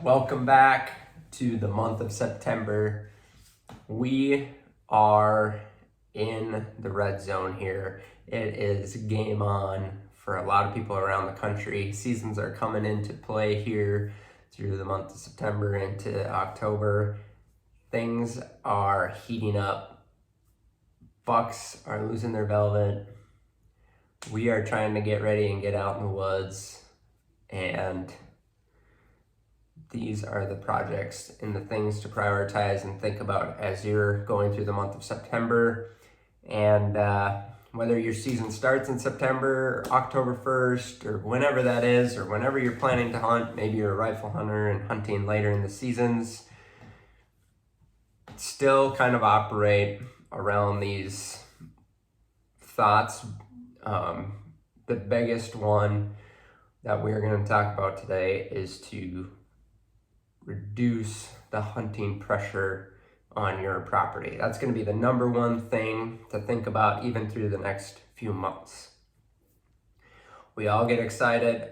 Welcome back to the month of September. We are in the red zone here. It is game on for a lot of people around the country. Seasons are coming into play here through the month of September into October. Things are heating up. Bucks are losing their velvet. We are trying to get ready and get out in the woods, and these are the projects and the things to prioritize and think about as you're going through the month of September. And whether your season starts in September, October 1st, or whenever that is, or whenever you're planning to hunt, maybe you're a rifle hunter and hunting later in the seasons, still kind of operate around these thoughts. The biggest one that we're going to talk about today is to reduce the hunting pressure on your property. That's going to be the number one thing to think about even through the next few months. We all get excited.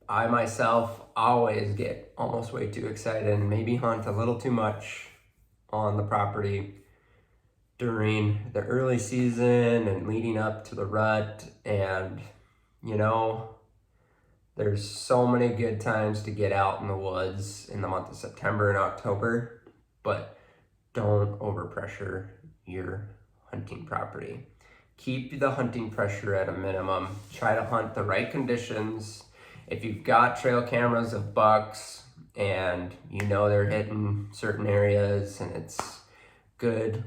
I myself always get almost way too excited and maybe hunt a little too much on the property during the early season and leading up to the rut. And there's so many good times to get out in the woods in the month of September and October, but don't overpressure your hunting property. Keep the hunting pressure at a minimum. Try to hunt the right conditions. If you've got trail cameras of bucks and they're hitting certain areas and it's good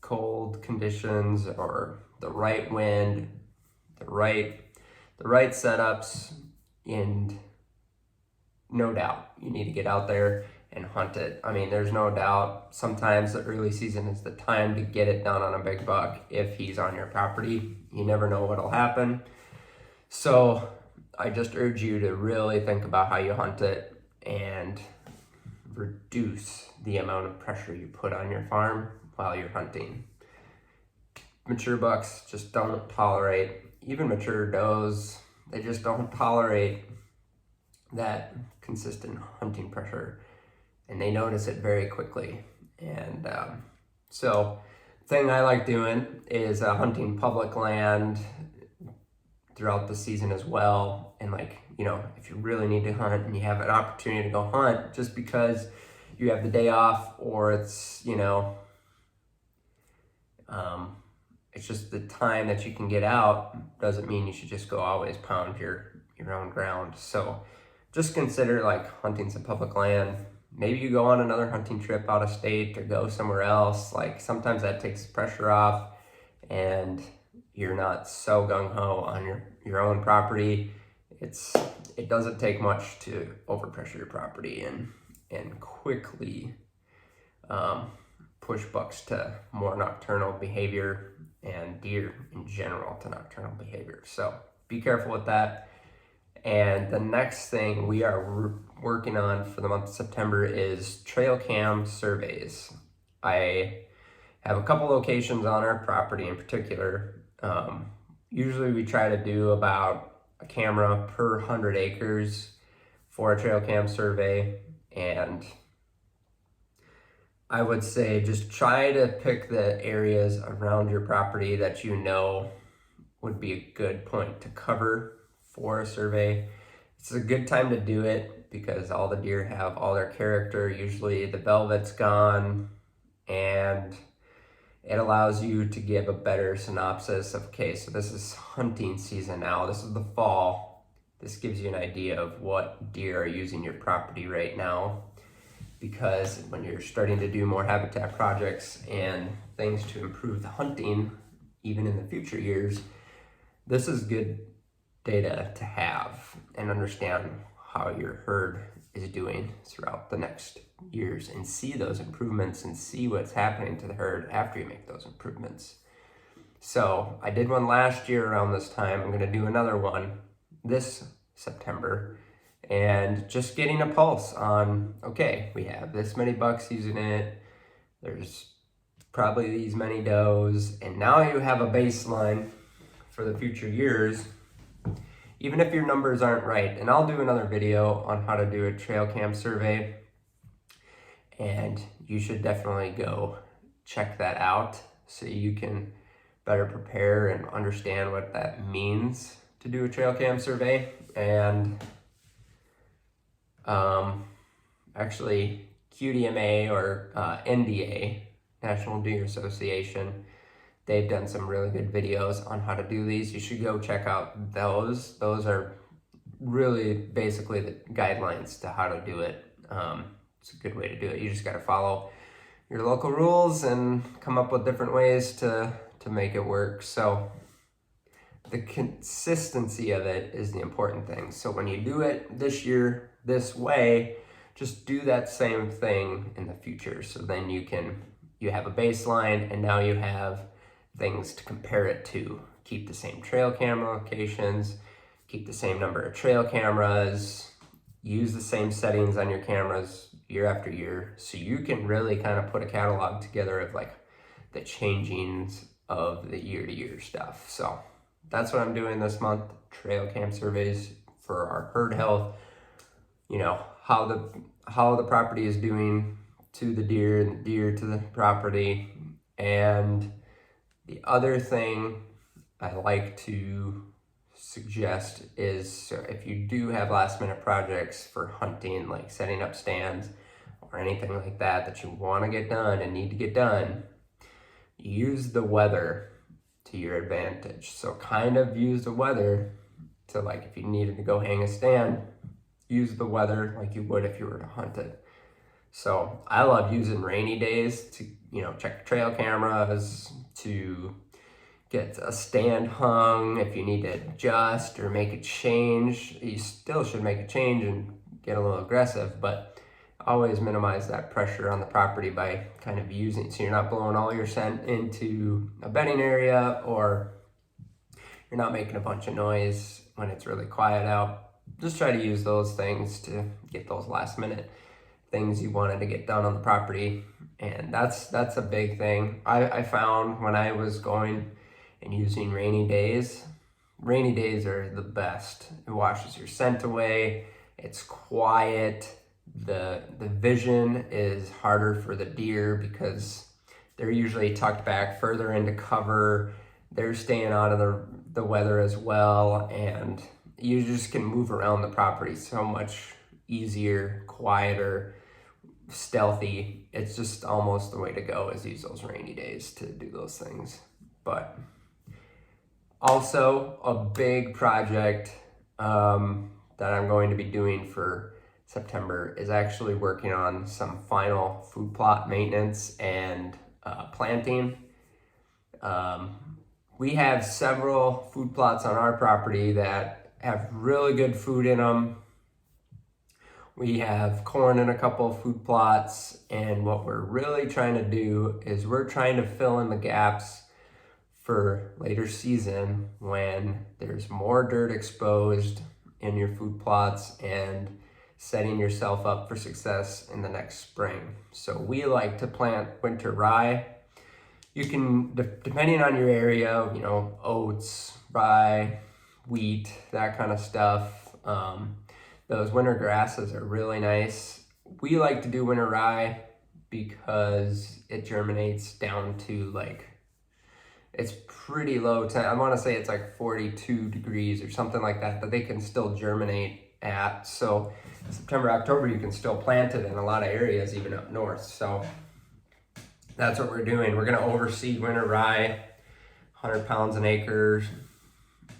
cold conditions or the right wind, the right setups, and no doubt you need to get out there and hunt it. I mean, there's no doubt sometimes the early season is the time to get it done on a big buck if he's on your property. You never know what'll happen. So I just urge you to really think about how you hunt it and reduce the amount of pressure you put on your farm while you're hunting. Mature bucks just don't tolerate, even mature does, they just don't tolerate that consistent hunting pressure, and they notice it very quickly. And so thing I like doing is hunting public land throughout the season as well. And if you really need to hunt and you have an opportunity to go hunt just because you have the day off, or it's it's just the time that you can get out, doesn't mean you should just go always pound your own ground. So just consider hunting some public land. Maybe you go on another hunting trip out of state or go somewhere else. Sometimes that takes pressure off and you're not so gung-ho on your own property. It doesn't take much to overpressure your property and quickly push bucks to more nocturnal behavior and deer in general to nocturnal behavior. So be careful with that. And the next thing we are working on for the month of September is trail cam surveys. I have a couple locations on our property in particular. Usually we try to do about a camera per 100 acres for a trail cam survey. And I would say just try to pick the areas around your property that would be a good point to cover for a survey. It's a good time to do it because all the deer have all their character. Usually the velvet's gone, and it allows you to give a better synopsis of, okay, so this is hunting season now. This is the fall. This gives you an idea of what deer are using your property right now. Because when you're starting to do more habitat projects and things to improve the hunting, even in the future years, this is good data to have and understand how your herd is doing throughout the next years and see those improvements and see what's happening to the herd after you make those improvements. So I did one last year around this time. I'm going to do another one this September. And just getting a pulse on, okay, we have this many bucks using it, there's probably these many does, and now you have a baseline for the future years. even if your numbers aren't right. And I'll do another video on how to do a trail cam survey, and you should definitely go check that out so you can better prepare and understand what that means to do a trail cam survey. And actually QDMA or NDA, National Deer Association, they've done some really good videos on how to do these. You should go check out those. Those are really basically the guidelines to how to do it. It's a good way to do it. You just got to follow your local rules and come up with different ways to make it work. So the consistency of it is the important thing. So when you do it this year this way, just do that same thing in the future. So then you have a baseline, and now you have things to compare it to. Keep the same trail camera locations, keep the same number of trail cameras, use the same settings on your cameras year after year, so you can really kind of put a catalog together of like the changings of the year-to-year stuff. So that's what I'm doing this month, trail cam surveys for our herd health, you know, how the property is doing to the deer and the deer to the property. And the other thing I like to suggest is, so if you do have last minute projects for hunting, like setting up stands or anything like that you want to get done and need to get done, use the weather to your advantage. So kind of use the weather to, like, if you needed to go hang a stand, use the weather like you would if you were to hunt it. So I love using rainy days to, you know, check trail cameras, to get a stand hung. If you need to adjust or make a change, you still should make a change and get a little aggressive, but always minimize that pressure on the property by kind of using, so you're not blowing all your scent into a bedding area, or you're not making a bunch of noise when it's really quiet out. Just try to use those things to get those last minute things you wanted to get done on the property. And that's a big thing. I found when I was going and using rainy days are the best. It washes your scent away, it's quiet, the vision is harder for the deer because they're usually tucked back further into cover, they're staying out of the weather as well, and you just can move around the property so much easier, quieter, stealthy. It's just almost the way to go, is use those rainy days to do those things. But also a big project that I'm going to be doing for September is actually working on some final food plot maintenance and planting. We have several food plots on our property that have really good food in them. We have corn in a couple of food plots, and what we're really trying to do is we're trying to fill in the gaps for later season when there's more dirt exposed in your food plots, and setting yourself up for success in the next spring. So we like to plant winter rye. You can, depending on your area, you know, oats, rye, wheat, that kind of stuff. Those winter grasses are really nice. We like to do winter rye because it germinates down to, like, it's pretty low. I want to say it's like 42 degrees or something like that they can still germinate at. So September, October, you can still plant it in a lot of areas, even up north. So that's what we're doing. We're going to overseed winter rye, 100 pounds an acre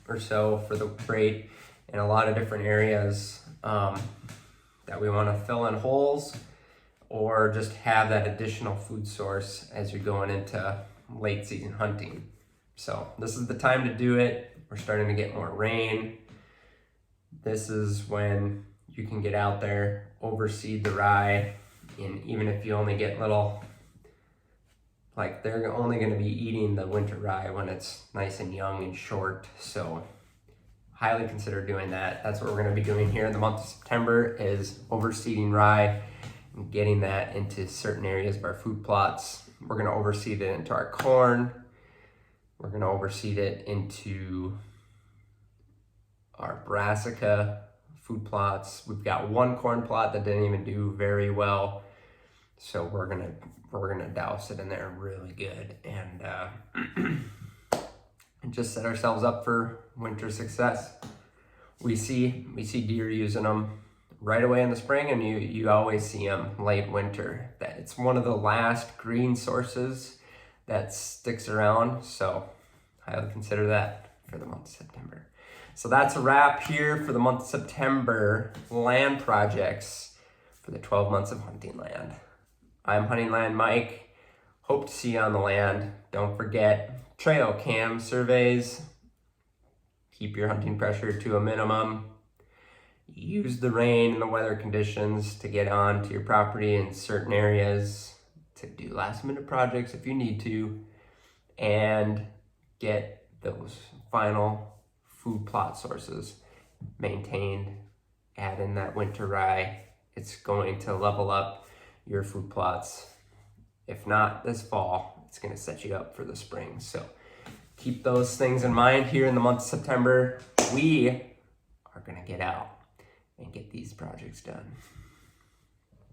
or so for the rate, in a lot of different areas that we want to fill in holes, or just have that additional food source as you're going into late season hunting. So this is the time to do it. We're starting to get more rain. This is when you can get out there, overseed the rye, and even if you only get little, like, they're only going to be eating the winter rye when it's nice and young and short. So highly consider doing that. That's what we're going to be doing here in the month of September, is overseeding rye and getting that into certain areas of our food plots. We're going to overseed it into our corn. We're going to overseed it into our brassica food plots. We've got one corn plot that didn't even do very well, so we're gonna douse it in there really good and just set ourselves up for winter success. We see deer using them right away in the spring, and you always see them late winter. That it's one of the last green sources that sticks around, so highly consider that for the month of September. So that's a wrap here for the month of September land projects for the 12 months of hunting land. I'm Hunting Land Mike. Hope to see you on the land. Don't forget trail cam surveys. Keep your hunting pressure to a minimum. Use the rain and the weather conditions to get onto your property in certain areas to do last minute projects if you need to, and get those final food plot sources maintained. Add in that winter rye. It's going to level up your food plots. If not this fall, it's going to set you up for the spring. So keep those things in mind here in the month of September. We are going to get out and get these projects done.